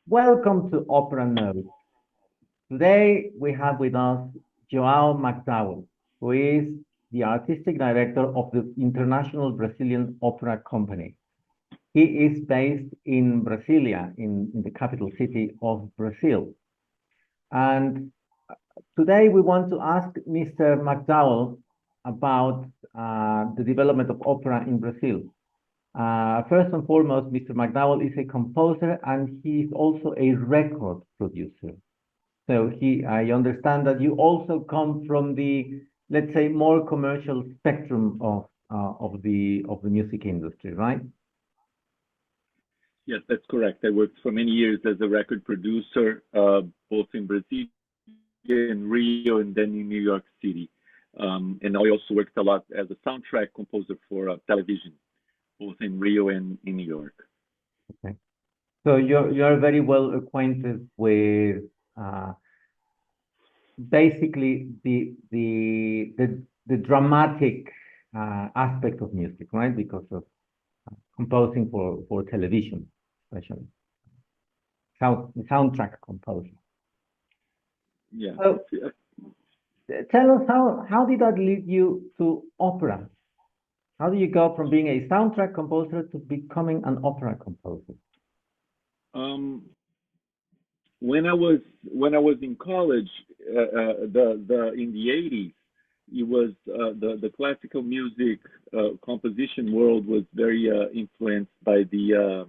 Welcome to Opera Notes. Today we have with us Joāo MacDowell, who is the artistic director of the International Brazilian Opera Company. He is based in Brasilia, in the capital city of Brazil. And today we want to ask Mr. MacDowell about the development of opera in Brazil. First and foremost, Mr. MacDowell is a composer and he is also a record producer. So I understand that you also come from the, let's say, more commercial spectrum of the music industry, right? Yes, that's correct. I worked for many years as a record producer, both in Brazil, in Rio, and then in New York City. And I also worked a lot as a soundtrack composer for television, both in Rio and in New York. Okay. So you're very well acquainted with basically the dramatic aspect of music, right? Because of composing for television, especially soundtrack composing. Yeah. So tell us how did that lead you to opera? How do you go from being a soundtrack composer to becoming an opera composer? When I was in college, in the 80s, it was the classical music composition world was very influenced by the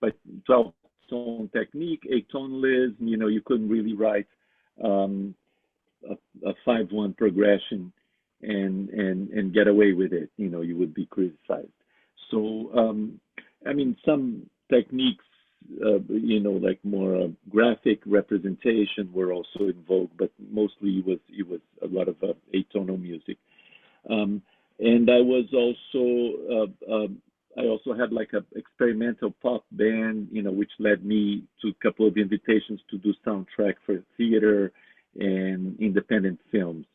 by 12-tone technique, 8-tonelism. You know, you couldn't really write a 5/1 progression and get away with it. You know, you would be criticized. So I mean, some techniques, you know, like more graphic representation were also in vogue, but mostly it was a lot of 8-tonal music. And I was also I also had like a experimental pop band, you know, which led me to a couple of invitations to do soundtrack for theater and independent films.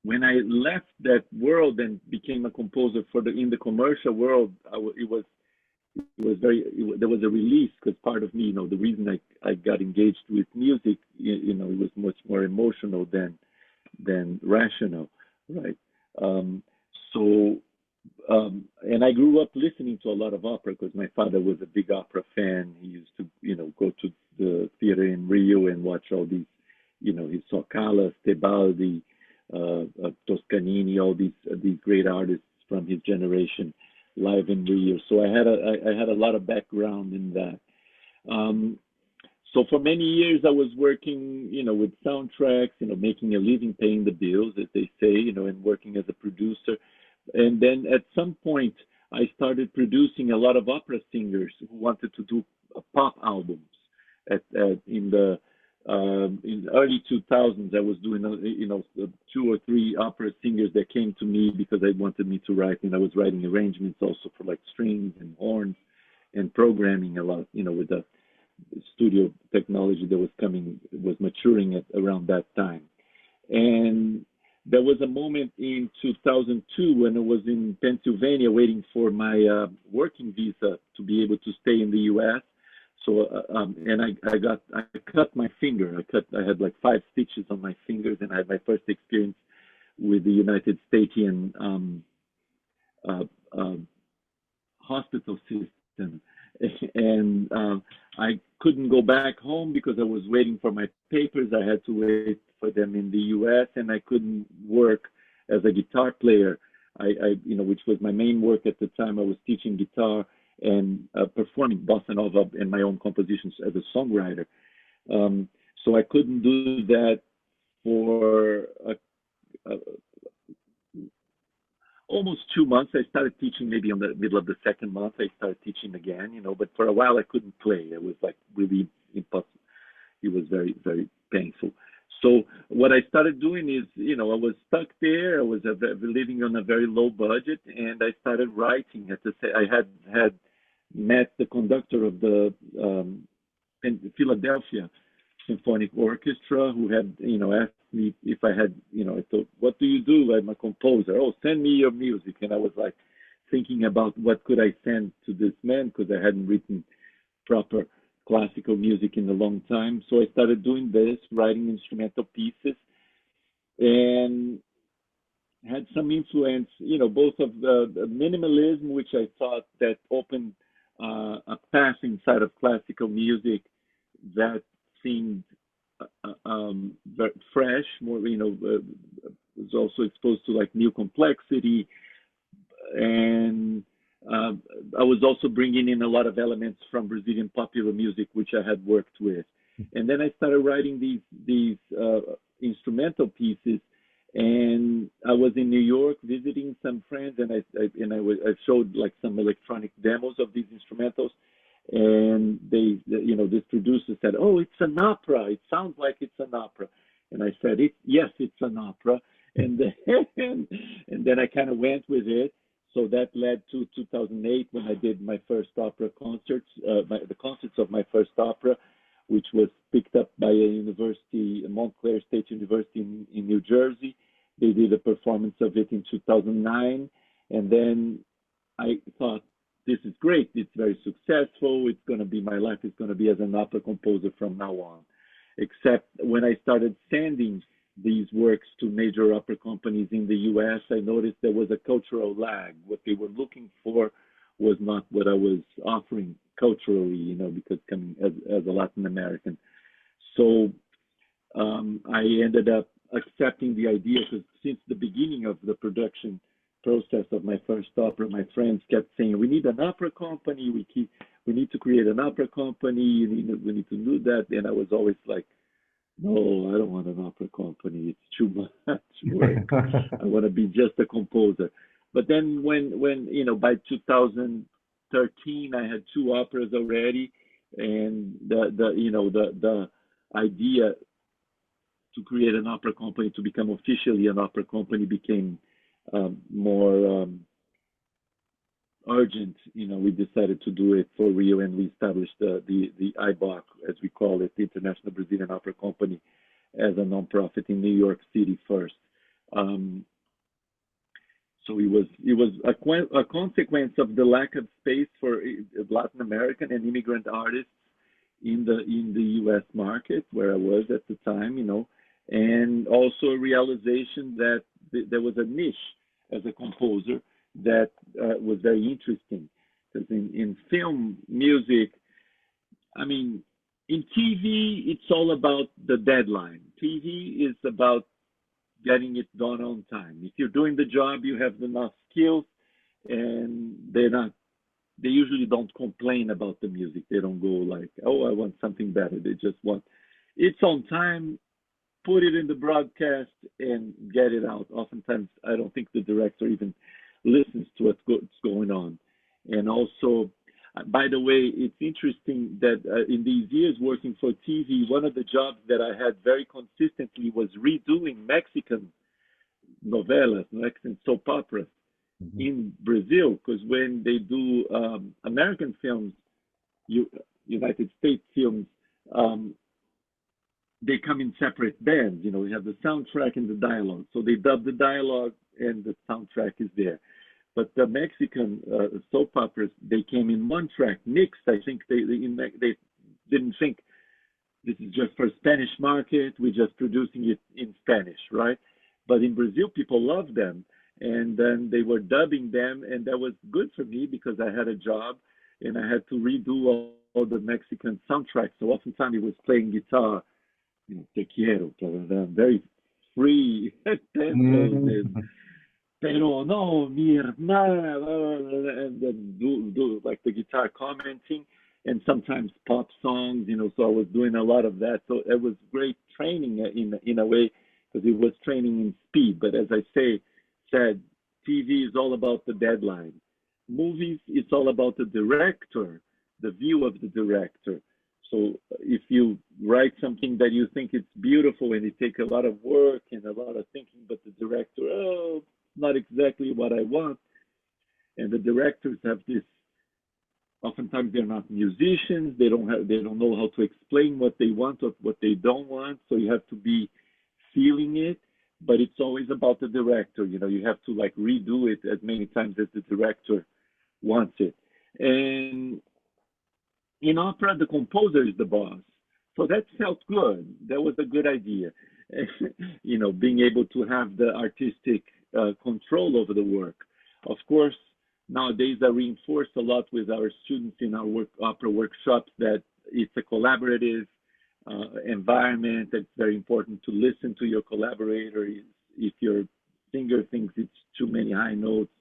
When I left that world and became a composer in the commercial world, there was a release, because part of me, you know, the reason I got engaged with music, you know, it was much more emotional than rational, right? And I grew up listening to a lot of opera because my father was a big opera fan. He used to, you know, go to the theater in Rio and watch all these, you know, he saw Callas, Tebaldi, Toscanini, all these great artists from his generation live in Rio. So I had a lot of background in that. So for many years I was working, you know, with soundtracks, you know, making a living, paying the bills, as they say, you know, and working as a producer. And then at some point I started producing a lot of opera singers who wanted to do pop albums. In the early 2000s, I was doing, you know, 2 or 3 opera singers that came to me because they wanted me to write, and I was writing arrangements also for like strings and horns and programming a lot, you know, with the studio technology that was maturing around that time. And there was a moment in 2002 when I was in Pennsylvania waiting for my working visa to be able to stay in the U.S. So, and I cut my finger. I had like 5 stitches on my fingers, and I had my first experience with the United Statian hospital system. And I couldn't go back home because I was waiting for my papers. I had to wait for them in the U.S., and I couldn't work as a guitar player. You know, which was my main work at the time. I was teaching guitar and performing bossa nova and my own compositions as a songwriter. So I couldn't do that for almost 2 months. I started teaching maybe on the middle of the second month. I started teaching again, you know, but for a while I couldn't play. It was like really impossible. It was very, very painful. So what I started doing is, you know, I was stuck there. I was living on a very low budget, and I started writing. I had met the conductor of the Philadelphia Symphonic Orchestra, who had, you know, asked me if I had, you know, I thought, what do you do? I'm a composer. Oh, send me your music. And I was like thinking about what could I send to this man, because I hadn't written proper classical music in a long time. So I started doing this, writing instrumental pieces, and had some influence, both of the minimalism, which I thought that opened a path inside of classical music that seemed very fresh, more, was also exposed to like new complexity. And I was also bringing in a lot of elements from Brazilian popular music, which I had worked with. And then I started writing these instrumental pieces. And I was in New York visiting some friends, and I showed like some electronic demos of these instrumentals, and this producer said, "Oh, it's an opera. It sounds like it's an opera," and I said, "Yes, it's an opera," and then and then I kind of went with it. So that led to 2008 when I did my first opera concerts, the concerts of my first opera, which was picked up by a university, Montclair State University in New Jersey. They did a performance of it in 2009. And then I thought, this is great. It's very successful. It's going to be, my life is going to be as an opera composer from now on. Except when I started sending these works to major opera companies in the US, I noticed there was a cultural lag. What they were looking for was not what I was offering culturally, because coming as a Latin American. So I ended up accepting the idea, because since the beginning of the production process of my first opera, my friends kept saying, "We need an opera company. We need to create an opera company. We need to do that." And I was always like, "No, I don't want an opera company. It's too much work. I want to be just a composer." But then when by 2013 I had two operas already, and the idea to create an opera company, to become officially an opera company, became more urgent. We decided to do it for real, and we established the IBOC, as we call it, the International Brazilian Opera Company, as a nonprofit in New York City first. So it was a consequence of the lack of space for Latin American and immigrant artists in the U.S. market, where I was at the time, and also a realization that there was a niche as a composer that was very interesting. Because in film music, in TV, it's all about the deadline. TV is about getting it done on time. If you're doing the job, you have enough skills, and they usually don't complain about the music. They don't go like, "Oh, I want something better." They just want it's on time, put it in the broadcast, and get it out. Oftentimes, I don't think the director even listens to what's going on. And also, by the way, it's interesting that in these years working for TV, one of the jobs that I had very consistently was redoing Mexican novelas, Mexican soap operas in Brazil, because when they do American films, United States films, they come in separate bands. You have the soundtrack and the dialogue. So they dub the dialogue and the soundtrack is there. But the Mexican soap operas, they came in one track, mixed. I think they didn't think this is just for Spanish market. We're just producing it in Spanish, right? But in Brazil, people loved them. And then they were dubbing them, and that was good for me because I had a job and I had to redo all the Mexican soundtracks. So oftentimes he was playing guitar, te quiero, very free tempos, pero no, mi hermana, and then do like the guitar commenting, and sometimes pop songs, so I was doing a lot of that. So it was great training in a way, because it was training in speed. But as I said, TV is all about the deadline. Movies, it's all about the director, the view of the director. So if you write something that you think it's beautiful and it takes a lot of work and a lot of thinking, but the director, not exactly what I want. And the directors have this, oftentimes they're not musicians. They don't know how to explain what they want or what they don't want. So you have to be feeling it, but it's always about the director. You have to like redo it as many times as the director wants it. And in opera, the composer is the boss. So that felt good. That was a good idea. Being able to have the artistic control over the work. Of course, nowadays I reinforce a lot with our students in our opera workshops that it's a collaborative environment. It's very important to listen to your collaborator. If your singer thinks it's too many high notes,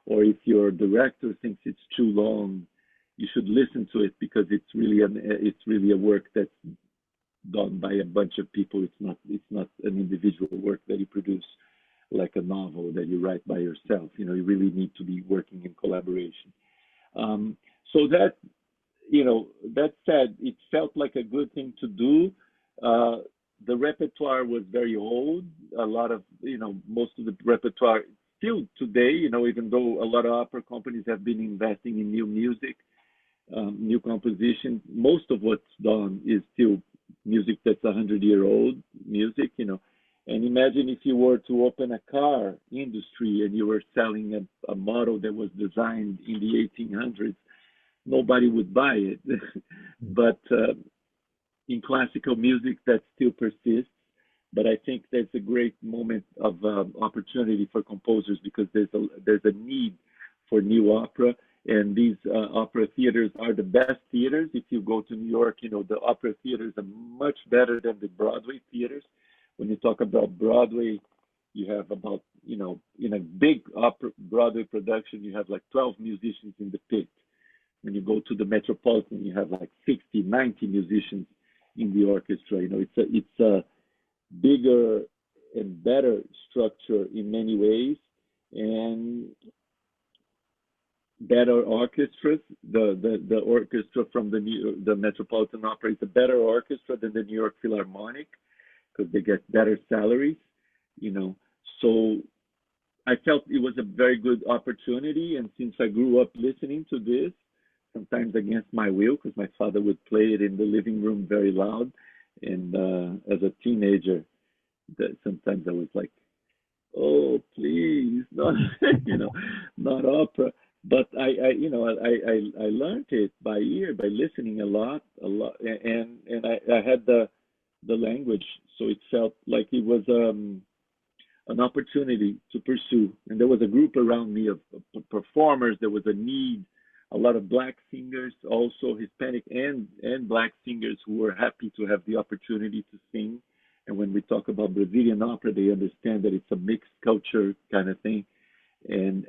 or if your director thinks it's too long, you should listen to it because it's really a work that's done by a bunch of people. It's not an individual work that you produce like a novel that you write by yourself. You really need to be working in collaboration. So that said, it felt like a good thing to do. The repertoire was very old. A lot of, most of the repertoire still today, even though a lot of opera companies have been investing in new music, new compositions, most of what's done is still music that's 100-year-old music. And imagine if you were to open a car industry and you were selling a model that was designed in the 1800s, nobody would buy it. But in classical music, that still persists. But I think that's a great moment of opportunity for composers because there's a need for new opera, and these opera theaters are the best theaters. If you go to New York, the opera theaters are much better than the Broadway theaters. When you talk about Broadway, you have about, in a big opera Broadway production, you have like 12 musicians in the pit. When you go to the Metropolitan, you have like 60, 90 musicians in the orchestra. It's a bigger and better structure in many ways, and better orchestras. The orchestra from the Metropolitan Opera is a better orchestra than the New York Philharmonic because they get better salaries. So I felt it was a very good opportunity, and since I grew up listening to this, sometimes against my will, because my father would play it in the living room very loud, and as a teenager, that sometimes I was like, "Oh, please, not not opera." But I learned it by ear, by listening a lot, and I had the language, so it felt like it was an opportunity to pursue. And there was a group around me of performers. There was a need, a lot of black singers, also Hispanic and black singers who were happy to have the opportunity to sing. And when we talk about Brazilian opera, they understand that it's a mixed culture kind of thing. And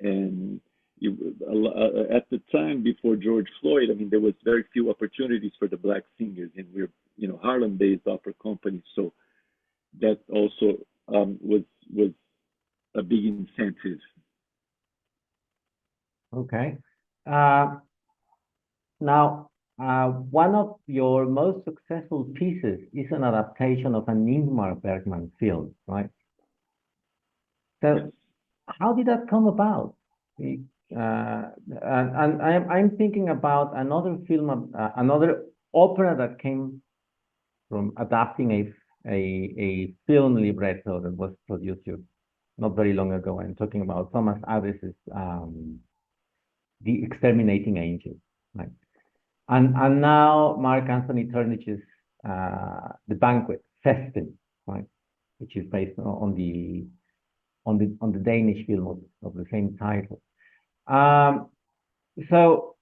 at the time before George Floyd, I mean, there was very few opportunities for the black singers, and we're Harlem-based opera company, so that also was a big incentive. Okay. Now, one of your most successful pieces is an adaptation of an Ingmar Bergman film, right? So, Yes. how did that come about? And I'm thinking about another film, another opera that came from adapting a film libretto that was produced here not very long ago. I'm talking about Thomas Addis's The Exterminating Angel, right? And now Mark Anthony Turnich's The Banquet, Festen, right, which is based on the Danish film of the same title. So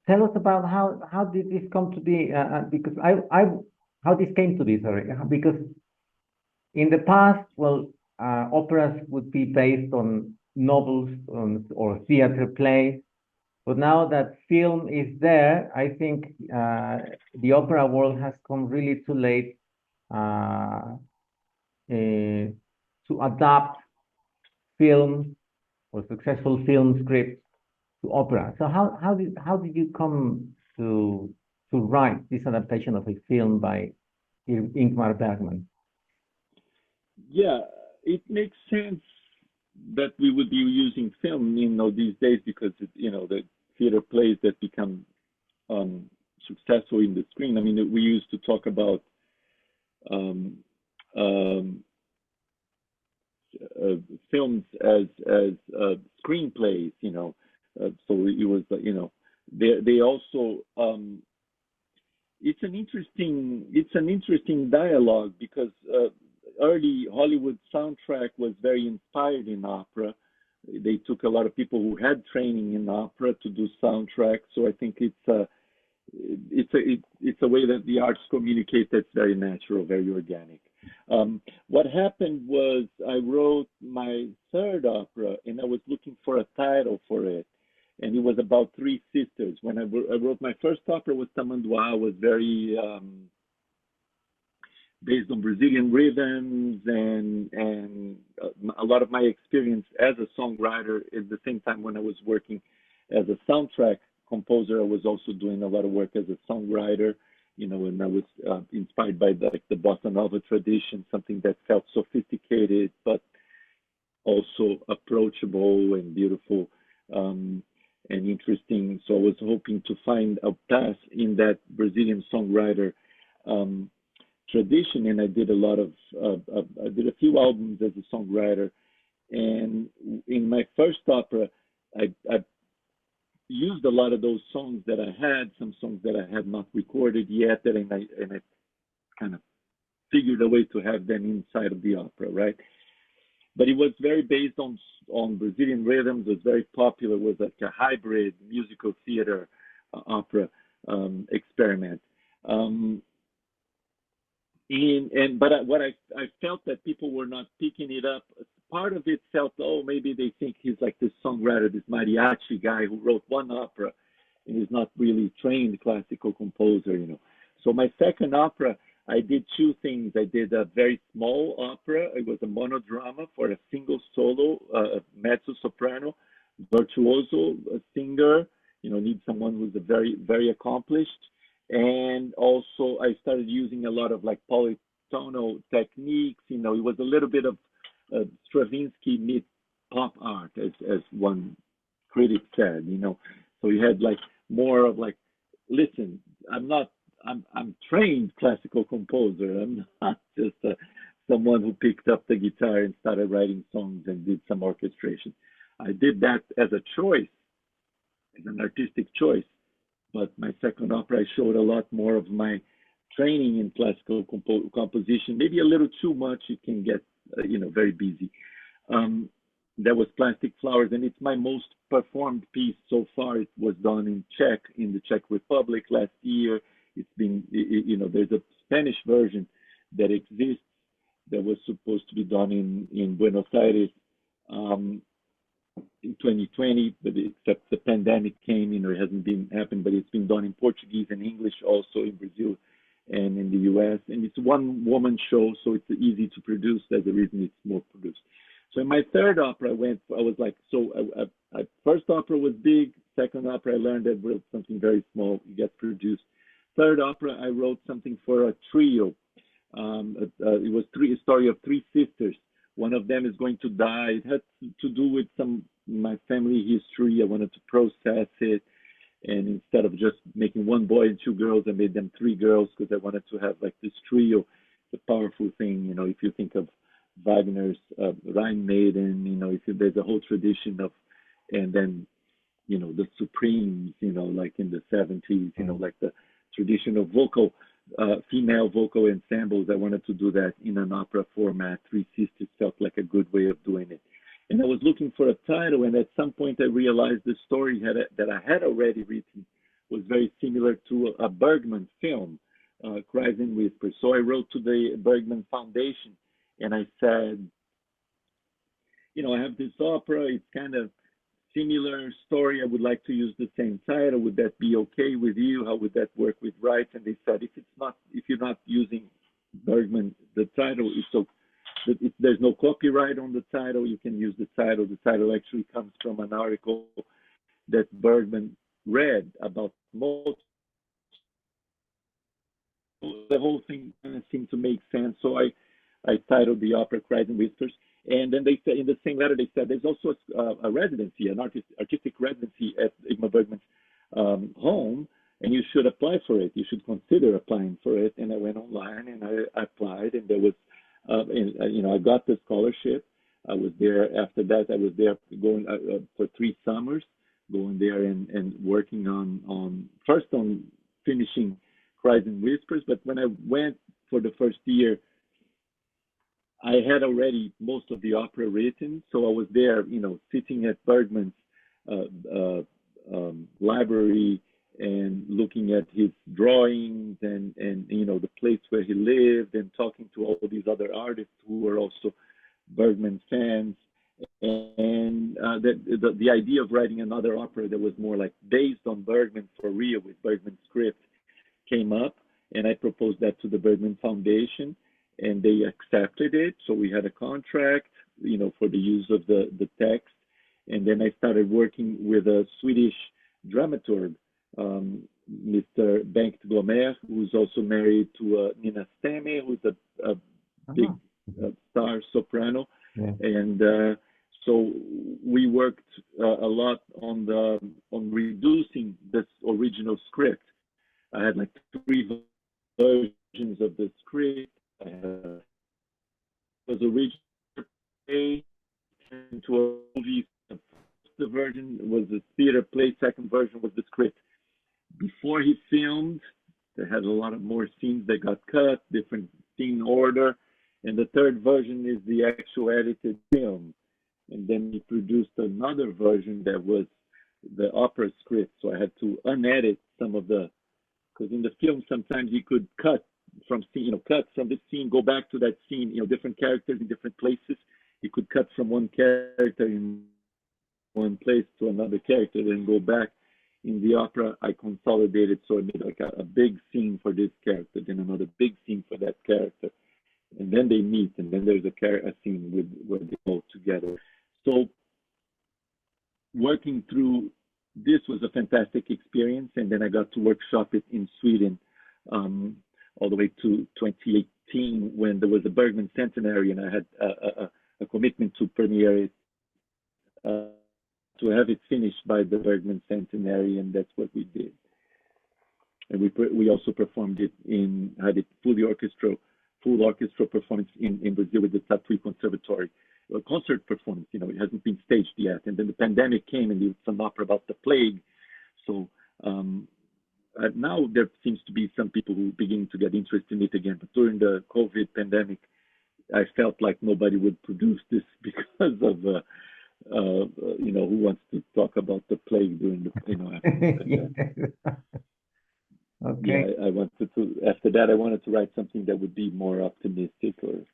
tell us about how did this come to be? Because how this came to be, sorry, because in the past, well, operas would be based on novels or theater plays, but now that film is there, I think the opera world has come really too late to adapt film or successful film scripts to opera. So how did you come to write this adaptation of a film by Ingmar Bergman? Yeah, it makes sense that we would be using film, these days because the theater plays that become successful in the screen. I mean, we used to talk about um, um, films as screenplays. So it was they also it's an interesting dialogue because early Hollywood soundtrack was very inspired in opera. They took a lot of people who had training in opera to do soundtracks. So I think it's a way that the arts communicate that's very natural, very organic. What happened was I wrote my third opera and I was looking for a title for it. And it was about three sisters. When I wrote my first opera was Tamanduá, was very based on Brazilian rhythms and a lot of my experience as a songwriter at the same time when I was working as a soundtrack composer, I was also doing a lot of work as a songwriter, and I was inspired by the bossa nova tradition, something that felt sophisticated but also approachable and beautiful and interesting. So I was hoping to find a path in that Brazilian songwriter tradition, and I did I did a few albums as a songwriter. And in my first opera, I used a lot of those songs that I had, some songs that I had not recorded yet, and I kind of figured a way to have them inside of the opera, right? But it was very based on Brazilian rhythms. It was very popular. It was like a hybrid musical theater opera experiment. But I felt that people were not picking it up. Part of it felt, oh, maybe they think he's like this songwriter, this mariachi guy who wrote one opera and is not really trained classical composer. So my second opera, I did two things. I did a very small opera. It was a monodrama for a single solo, mezzo soprano, virtuoso, a singer. Need someone who's a very, very accomplished. And also, I started using a lot of like polytonal techniques. It was a little bit of Stravinsky meet pop art, as one critic said. So you had like more of like, listen, I'm trained classical composer. I'm not just someone who picked up the guitar and started writing songs and did some orchestration. I did that as a choice, as an artistic choice. But my second opera, I showed a lot more of my training in classical composition. Maybe a little too much, you can get, very busy. There was Plastic Flowers, and it's my most performed piece so far. It was done in the Czech Republic last year. It's been, there's a Spanish version that exists that was supposed to be done in Buenos Aires in 2020, but except the pandemic came, it hasn't been happened, but it's been done in Portuguese and English also in Brazil and in the US. And it's one woman show, so it's easy to produce. That's the reason it's more produced. So in my third opera, first opera was big. Second opera, I learned I wrote something very small. It gets produced. Third opera, I wrote something for a trio. It was a story of three sisters. One of them is going to die. It had to do with my family history. I wanted to process it. And instead of just making one boy and two girls, I made them three girls because I wanted to have like this trio. It's a powerful thing, if you think of Wagner's Rhine Maiden, there's a whole tradition of, and then, the Supremes, like in the 70s, like the tradition of female vocal ensembles. I wanted to do that in an opera format. Three Sisters felt like a good way of doing it. And I was looking for a title, and at some point I realized the story that I had already written was very similar to a Bergman film, Cries and Whispers. So I wrote to the Bergman Foundation, and I said, I have this opera. It's kind of similar story. I would like to use the same title. Would that be okay with you? How would that work with rights? And they said, if you're not using Bergman, the title, there's no copyright on the title. You can use the title. The title actually comes from an article that Bergman read about Mozart. The whole thing kind of seemed to make sense. So I titled the opera Cries and Whispers. And then they said, in the same letter, they said there's also a residency, an artistic residency at Ingmar Bergman's home, and you should apply for it. You should consider applying for it. And I went online and I applied, and there was, I got the scholarship. I was there. After that, I was there going for 3 summers, going there and working on finishing Cries and Whispers. But when I went for the first year, I had already most of the opera written, so I was there, sitting at Bergman's uh, uh, library and looking at his drawings and the place where he lived and talking to all these other artists who were also Bergman fans. And the idea of writing another opera that was more like based on Bergman for real with Bergman script came up, and I proposed that to the Bergman Foundation, and they accepted it. So we had a contract, for the use of the text, and then I started working with a Swedish dramaturg, Mr. Bengt Glomer, who's also married to Nina Stemme, who's a big star soprano, Yeah. and so we worked a lot on reducing this original script. I had like 3 versions of the script. Was originally into a movie. The version was a theater play. Second version was the script. Before he filmed, they had a lot of more scenes that got cut, different scene order, and the third version is the actual edited film. And then he produced another version that was the opera script. So I had to unedit some of because in the film sometimes you could cut from scene, cut from this scene, go back to that scene, different characters in different places. You could cut from one character in one place to another character, then go back. In the opera, I consolidated, so I made like a big scene for this character, then another big scene for that character, and then they meet, and then there's a scene where they go together. So working through this was a fantastic experience, and then I got to workshop it in Sweden all the way to 2018 when there was a Bergman centenary, and I had a commitment to premiere it, to have it finished by the Bergman centenary, and that's what we did. And we also performed it had it full orchestra performance in Brazil with the Tatuí Conservatory. A concert performance, it hasn't been staged yet. And then the pandemic came, and it's an opera about the plague. So now there seems to be some people who begin to get interested in it again. But during the COVID pandemic, I felt like nobody would produce this because of, who wants to talk about the plague during the, after Okay. Yeah, I wanted to. After that, I wanted to write something that would be more optimistic or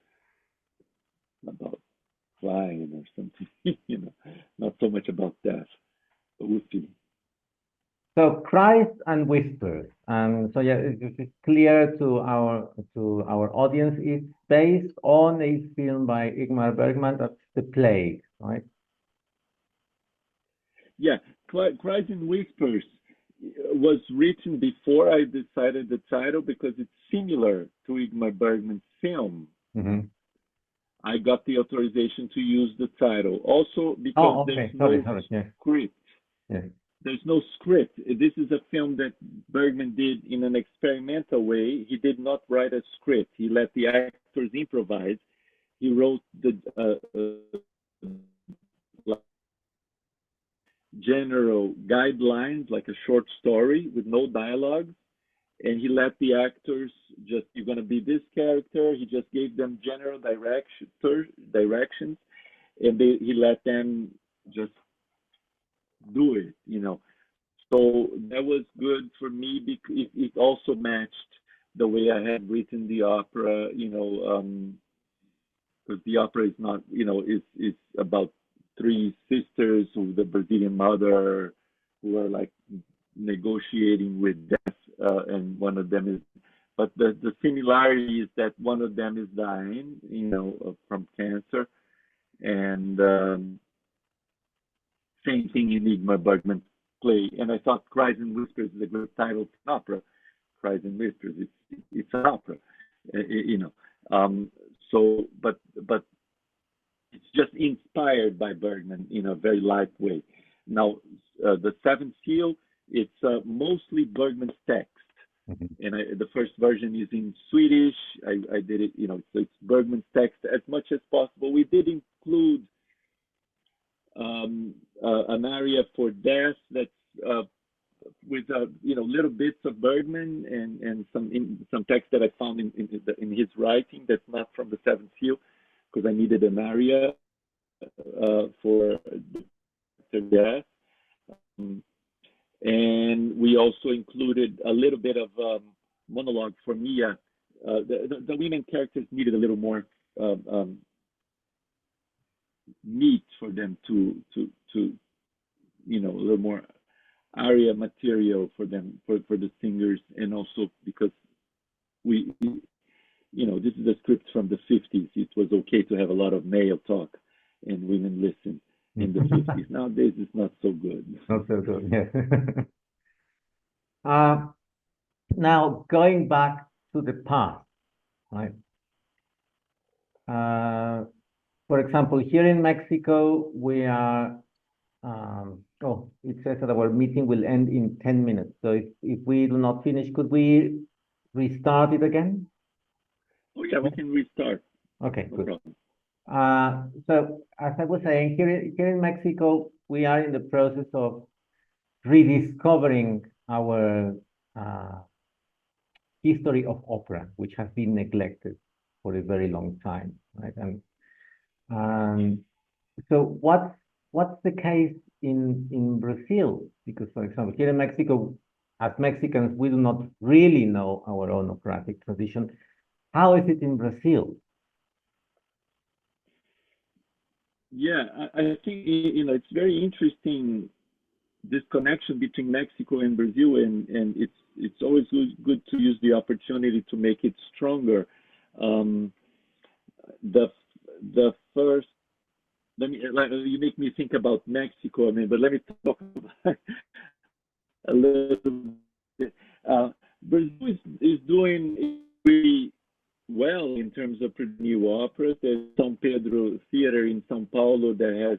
about flying or something, not so much about death. But we'll see. So Cries and Whispers. So yeah, it's clear to our audience. It's based on a film by Ingmar Bergman. That's The Plague, right? Yeah, Cries and Whispers was written before I decided the title because it's similar to Ingmar Bergman's film. Mm-hmm. I got the authorization to use the title. Also because there's no script. Yeah. There's no script. This is a film that Bergman did in an experimental way. He did not write a script. He let the actors improvise. He wrote the general guidelines, like a short story with no dialogue. And he let the actors you're going to be this character. He just gave them general directions, and he let them just do it, So that was good for me because it also matched the way I had written the opera, because the opera is not, is about 3 sisters who the Brazilian mother who are like negotiating with death, and one of them is, but the similarity is that one of them is dying, from cancer, and same thing in Ingmar Bergman's play. And I thought Cries and Whispers is a good title for an opera. Cries and Whispers, it's an opera, So, but it's just inspired by Bergman in a very light way. Now, the Seventh Seal, it's mostly Bergman's text. Mm-hmm. And the first version is in Swedish. I did it, so it's Bergman's text as much as possible. We did include an area for death that's with little bits of Bergman and some text that I found in his writing that's not from the Seventh Seal, because I needed an aria for the death. And we also included a little bit of monologue for Mia. The women characters needed a little more meat for them to a little more aria material for them, for the singers, and also because this is a script from the 50s. It was okay to have a lot of male talk and women listen in the 50s. Nowadays, it's not so good. Not so good, yes. Now, going back to the past, right? For example, here in Mexico, we are, it says that our meeting will end in 10 minutes. So if we do not finish, could we restart it again? Oh, yeah, we can restart. Okay, no good. problem. So as I was saying, here in Mexico, we are in the process of rediscovering our history of opera, which has been neglected for a very long time, right? And so what's the case in Brazil? Because, for example, here in Mexico, as Mexicans, we do not really know our own operatic tradition. How is it in Brazil? Yeah, I think it's very interesting, this connection between Mexico and Brazil, and it's always good to use the opportunity to make it stronger. The first, you make me think about Mexico. But let me talk about a little bit. Brazil is doing really well in terms of new operas. There's São Pedro Theater in São Paulo that has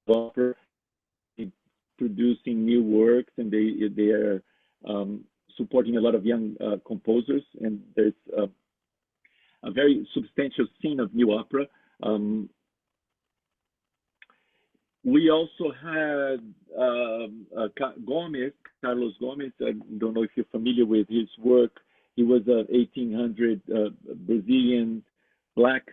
opera producing new works, and they are supporting a lot of young composers, and there's a very substantial scene of new opera. We also had Carlos Gomes. I don't know if you're familiar with his work. He was an 1800 Brazilian black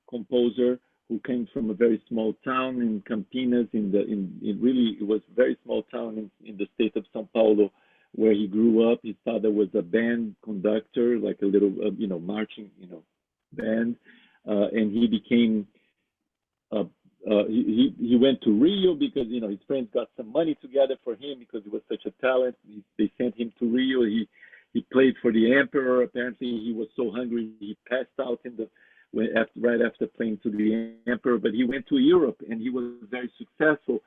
composer who came from a very small town in Campinas. It was a very small town in the state of São Paulo, where he grew up. His father was a band conductor, like a little marching band, and he became he went to Rio because his friends got some money together for him because he was such a talent. They sent him to Rio. He played for the emperor. Apparently, he was so hungry he passed out right after playing to the emperor. But he went to Europe and he was very successful.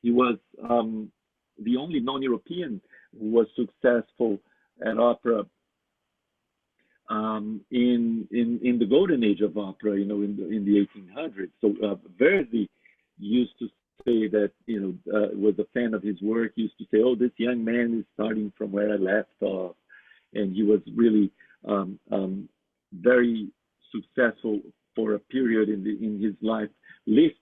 He was the only non-European who was successful at opera in the golden age of opera, in the 1800s. So Verdi used to say that, was a fan of his work. He used to say, "Oh, this young man is starting from where I left off," and he was really very successful for a period in his life. Liszt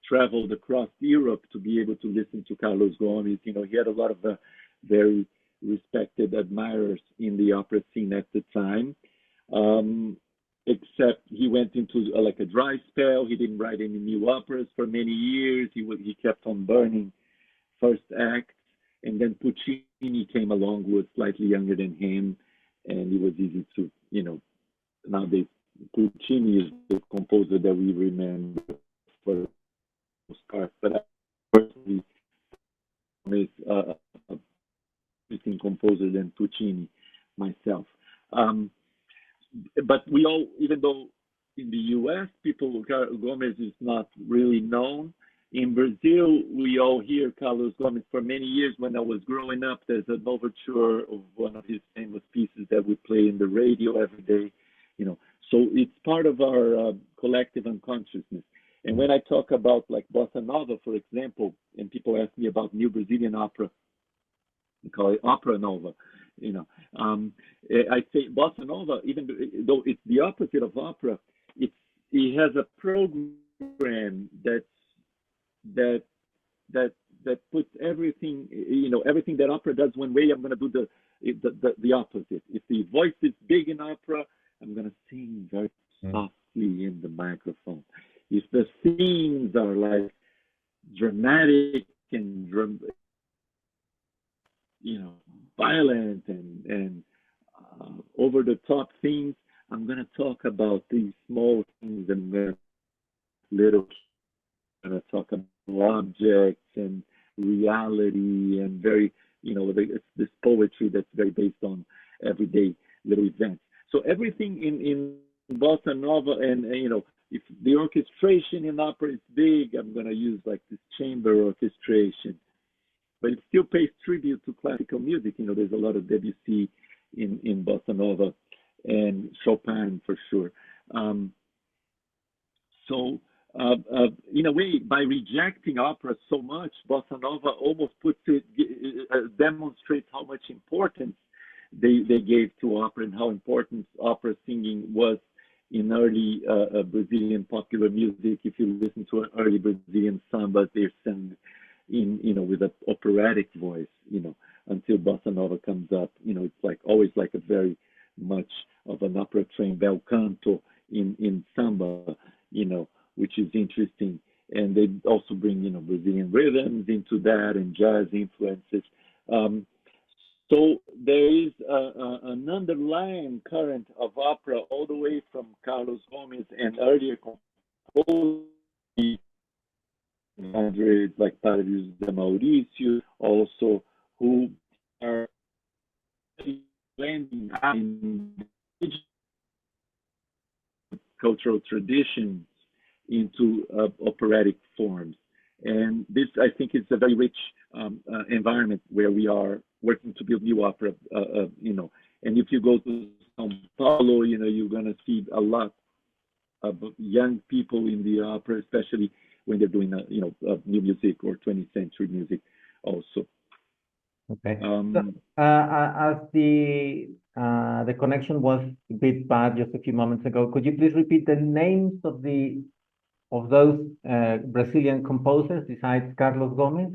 traveled across Europe to be able to listen to Carlos Gomes. He had a lot of very respected admirers in the opera scene at the time. Except he went into like a dry spell. He didn't write any new operas for many years. He kept on burning first acts, and then Puccini came along, who was slightly younger than him, and it was easy to, nowadays Puccini is the composer that we remember for the most part, but I personally is a interesting composer than Puccini myself. But we all, even though in the U.S. Gomes is not really known, in Brazil we all hear Carlos Gomes for many years. When I was growing up, there's an overture of one of his famous pieces that we play in the radio every day. So it's part of our collective unconsciousness. And when I talk about like bossa nova, for example, and people ask me about new Brazilian opera, we call it opera nova. I say bossa nova, even though it's the opposite of opera, it has a program that that puts everything, everything that opera does one way, I'm going to do the opposite. If the voice is big in opera, I'm going to sing very softly in the microphone. If the scenes are like dramatic and violent and over the top things, I'm going to talk about these small things and little. I'm going to talk about objects and reality and very, it's this poetry that's very based on everyday little events. So everything in bossa nova and if the orchestration in opera is big, I'm going to use like this chamber orchestration, but it still pays tribute to classical music. There's a lot of Debussy in bossa nova and Chopin for sure. So in a way, by rejecting opera so much, bossa nova almost demonstrates how much importance they gave to opera and how important opera singing was in early Brazilian popular music. If you listen to an early Brazilian samba, they're sung with an operatic voice, until bossa nova comes up. It's like always like a very much of an opera trained bel canto in samba, which is interesting. And they also bring, Brazilian rhythms into that and jazz influences. So there is an underlying current of opera all the way from Carlos Gomes and earlier composers like Paradiso de Maurício, also, who are blending in cultural traditions into operatic forms. And this, I think, is a very rich environment where we are working to build new opera, And if you go to São Paulo, you're going to see a lot of young people in the opera, especially when they're doing, new music or 20th century music also. Okay. As the connection was a bit bad just a few moments ago, could you please repeat the names of those Brazilian composers besides Carlos Gomes?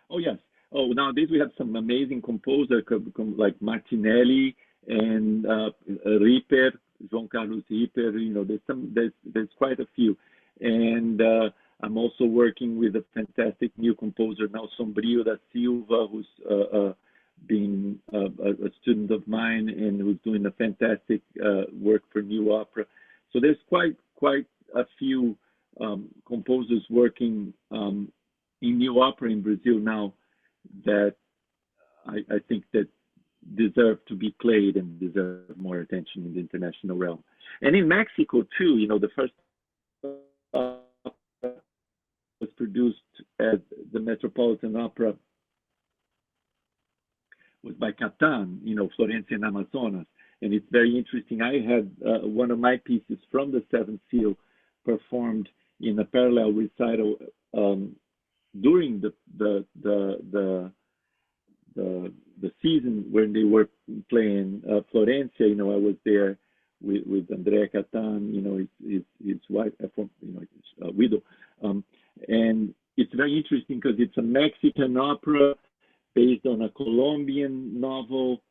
Oh, yes. Oh, nowadays we have some amazing composers like Martinelli and Ripper, João Carlos Ripper. There's quite a few. And I'm also working with a fantastic new composer now, Sombrio da Silva, who's been a student of mine and who's doing a fantastic work for new opera. So there's quite a few composers working in new opera in Brazil now that I think that deserve to be played and deserve more attention in the international realm. And in Mexico too, the first was produced at the Metropolitan Opera was by Catan, Florencia and Amazonas. And it's very interesting. I had one of my pieces from the Seventh Seal performed in a parallel recital during the season when they were playing Florencia. I was there with Andrea Catan, his wife, his widow. And it's very interesting because it's a Mexican opera based on a Colombian novel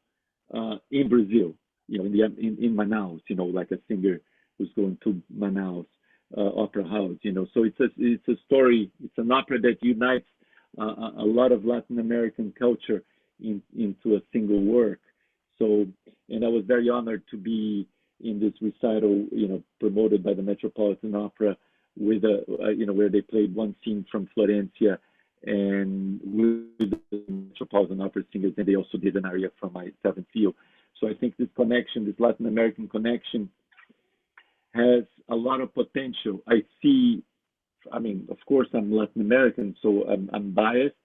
in Brazil, in Manaus, like a singer who's going to Manaus Opera House, So it's a story. It's an opera that unites a lot of Latin American culture into a single work. So, and I was very honored to be in this recital, promoted by the Metropolitan Opera with where they played one scene from Florencia and with the Metropolitan Opera singers, and they also did an aria from my Seventh Seal. So I think this connection, this Latin American connection, has a lot of potential. I see, of course, I'm Latin American, so I'm biased.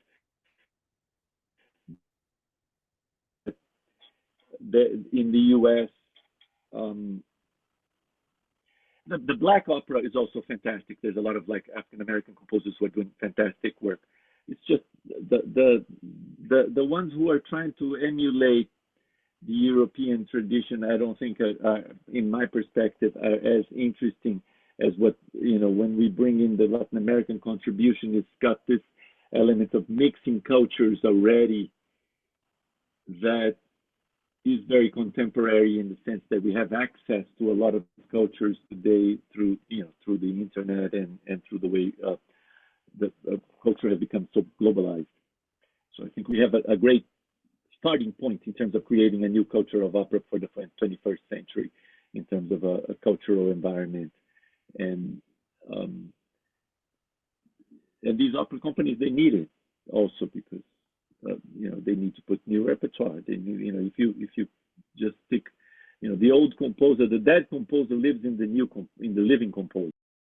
In the U.S., the Black opera is also fantastic. There's a lot of African American composers who are doing fantastic work. It's just the ones who are trying to emulate the European tradition, I don't think, in my perspective, are as interesting as what, when we bring in the Latin American contribution, it's got this element of mixing cultures already that is very contemporary, in the sense that we have access to a lot of cultures today through through the internet, and through the way the culture has become so globalized. So I think we have a great starting point in terms of creating a new culture of opera for the 21st century, in terms of a cultural environment. And these opera companies, they need it also, because they need to put new repertoire. They need, if you just stick, the old composer, the dead composer lives in the living composer.